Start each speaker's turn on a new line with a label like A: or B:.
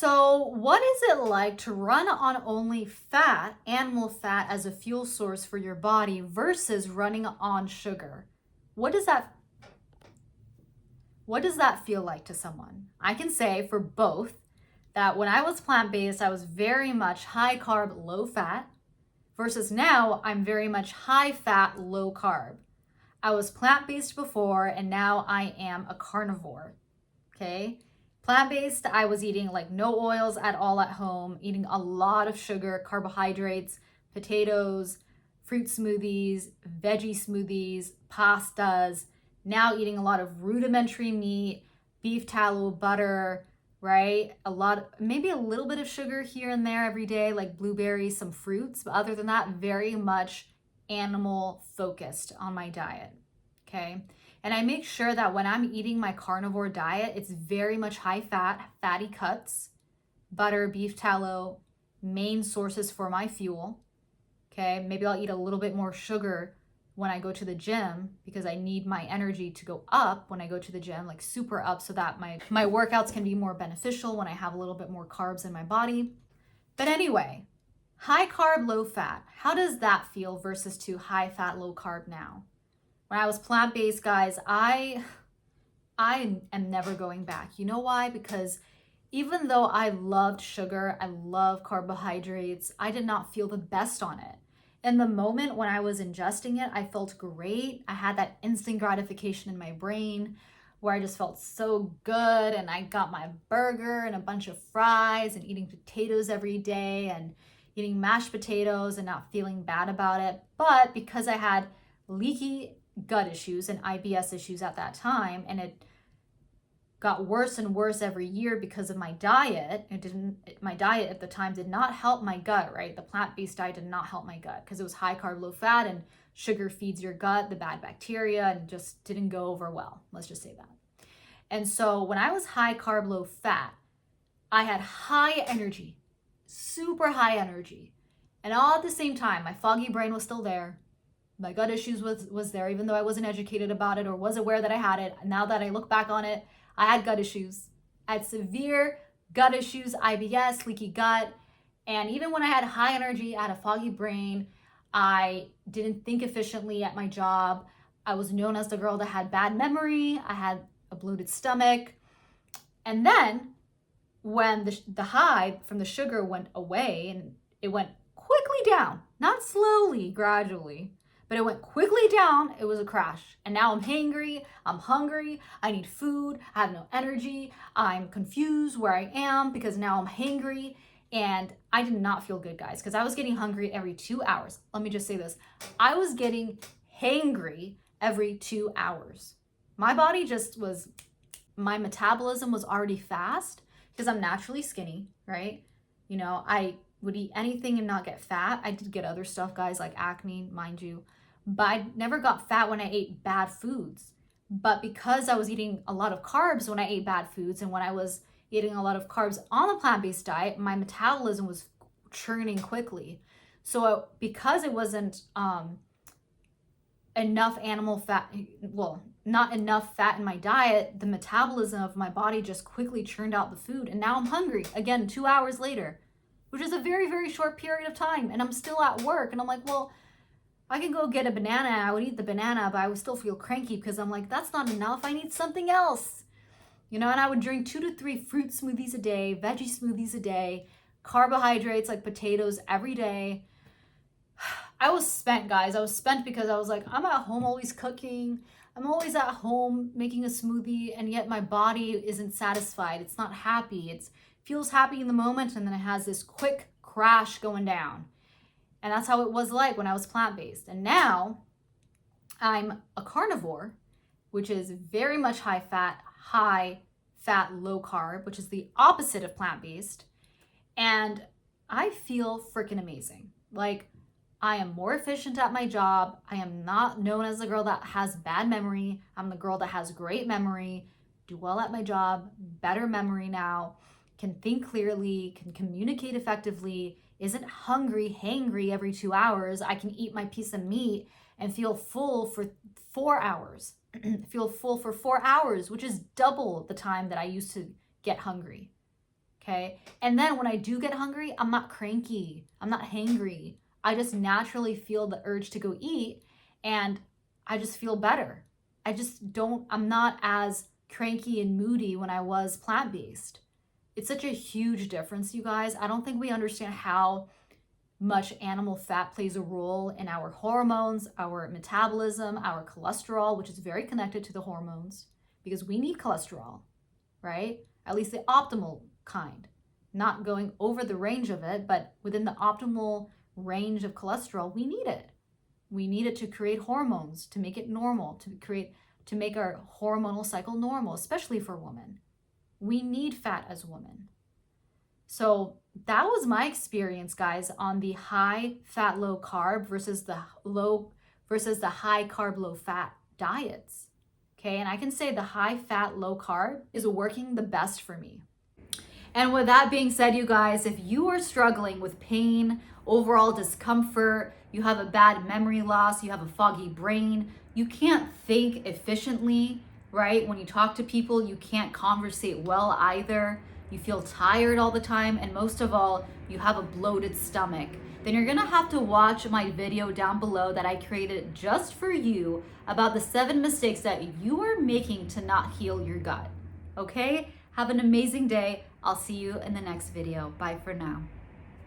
A: So what is it like to run on only fat, animal fat, as a fuel source for your body versus running on sugar? What does that feel like to someone? I can say for both that when I was plant-based, I was very much high carb, low fat, versus now I'm very much high fat, low carb. I was plant-based before and now I am a carnivore. Okay? Plant-based, I was eating like no oils at all at home, eating a lot of sugar, carbohydrates, potatoes, fruit smoothies, veggie smoothies, pastas, now eating a lot of rudimentary meat, beef tallow, butter, right? Maybe a little bit of sugar here and there every day, like blueberries, some fruits, but other than that, very much animal focused on my diet, okay? And I make sure that when I'm eating my carnivore diet, it's very much high fat, fatty cuts, butter, beef tallow, main sources for my fuel. Okay, maybe I'll eat a little bit more sugar when I go to the gym because I need my energy to go up when I go to the gym, like super up, so that my workouts can be more beneficial when I have a little bit more carbs in my body. But anyway, high carb, low fat, how does that feel versus to high fat, low carb now? When I was plant-based, guys, I am never going back. You know why? Because even though I loved sugar, I love carbohydrates, I did not feel the best on it. In the moment when I was ingesting it, I felt great. I had that instant gratification in my brain where I just felt so good, and I got my burger and a bunch of fries and eating potatoes every day and eating mashed potatoes and not feeling bad about it. But because I had leaky gut issues and IBS issues at that time, and it got worse and worse every year because of my diet. My diet at the time did not help my gut, right? The plant-based diet did not help my gut because it was high carb, low fat, and sugar feeds your gut the bad bacteria, and just didn't go over well. Let's just say that. And so when I was high carb, low fat, I had high energy, super high energy. And all at the same time, my foggy brain was still there. My gut issues was there, even though I wasn't educated about it or was aware that I had it. Now that I look back on it, I had gut issues. I had severe gut issues, IBS, leaky gut. And even when I had high energy, I had a foggy brain. I didn't think efficiently at my job. I was known as the girl that had bad memory. I had a bloated stomach. And then when the high from the sugar went away, and it went quickly down, not slowly, gradually, but it went quickly down, it was a crash. And now I'm hangry, I'm hungry, I need food, I have no energy, I'm confused where I am because now I'm hangry. And I did not feel good, guys, because I was getting hungry every 2 hours. Let me just say this. I was getting hangry every 2 hours. My body my metabolism was already fast because I'm naturally skinny, right? You know, I would eat anything and not get fat. I did get other stuff, guys, like acne, mind you. But I never got fat when I ate bad foods. But because I was eating a lot of carbs when I ate bad foods, and when I was eating a lot of carbs on the plant-based diet, my metabolism was churning quickly. So because it wasn't enough animal fat, not enough fat in my diet, the metabolism of my body just quickly churned out the food. And now I'm hungry again 2 hours later, which is a very, very short period of time. And I'm still at work. And I'm like, well, I can go get a banana. I would eat the banana, but I would still feel cranky because I'm like, that's not enough. I need something else. You know, and I would drink 2 to 3 fruit smoothies a day, veggie smoothies a day, carbohydrates like potatoes every day. I was spent, guys. I was spent because I was like, I'm at home always cooking. I'm always at home making a smoothie, and yet my body isn't satisfied. It's not happy. It feels happy in the moment, and then it has this quick crash going down. And that's how it was like when I was plant-based. And now I'm a carnivore, which is very much high fat, low carb, which is the opposite of plant-based. And I feel freaking amazing. Like, I am more efficient at my job. I am not known as the girl that has bad memory. I'm the girl that has great memory, do well at my job, better memory now, can think clearly, can communicate effectively, isn't hangry every 2 hours. I can eat my piece of meat and feel full for 4 hours. Feel full for 4 hours, which is double the time that I used to get hungry. okay? And then when I do get hungry, I'm not cranky, I'm not hangry. I just naturally feel the urge to go eat and I just feel better. I'm not as cranky and moody when I was plant-based. It's such a huge difference, you guys. I don't think we understand how much animal fat plays a role in our hormones, our metabolism, our cholesterol, which is very connected to the hormones because we need cholesterol, right? At least the optimal kind, not going over the range of it, but within the optimal range of cholesterol, we need it. We need it to create hormones, to make it normal, to make our hormonal cycle normal, especially for women. We need fat as women. So that was my experience, guys, on the high fat, low carb versus the high carb, low fat diets. Okay, and I can say the high fat, low carb is working the best for me. And with that being said, you guys, if you are struggling with pain, overall discomfort, you have a bad memory loss, you have a foggy brain, you can't think efficiently, right? When you talk to people, you can't conversate well either. You feel tired all the time, and most of all, you have a bloated stomach, then you're gonna have to watch my video down below that I created just for you about the 7 mistakes that you are making to not heal your gut. Okay? Have an amazing day. I'll see you in the next video. Bye for now.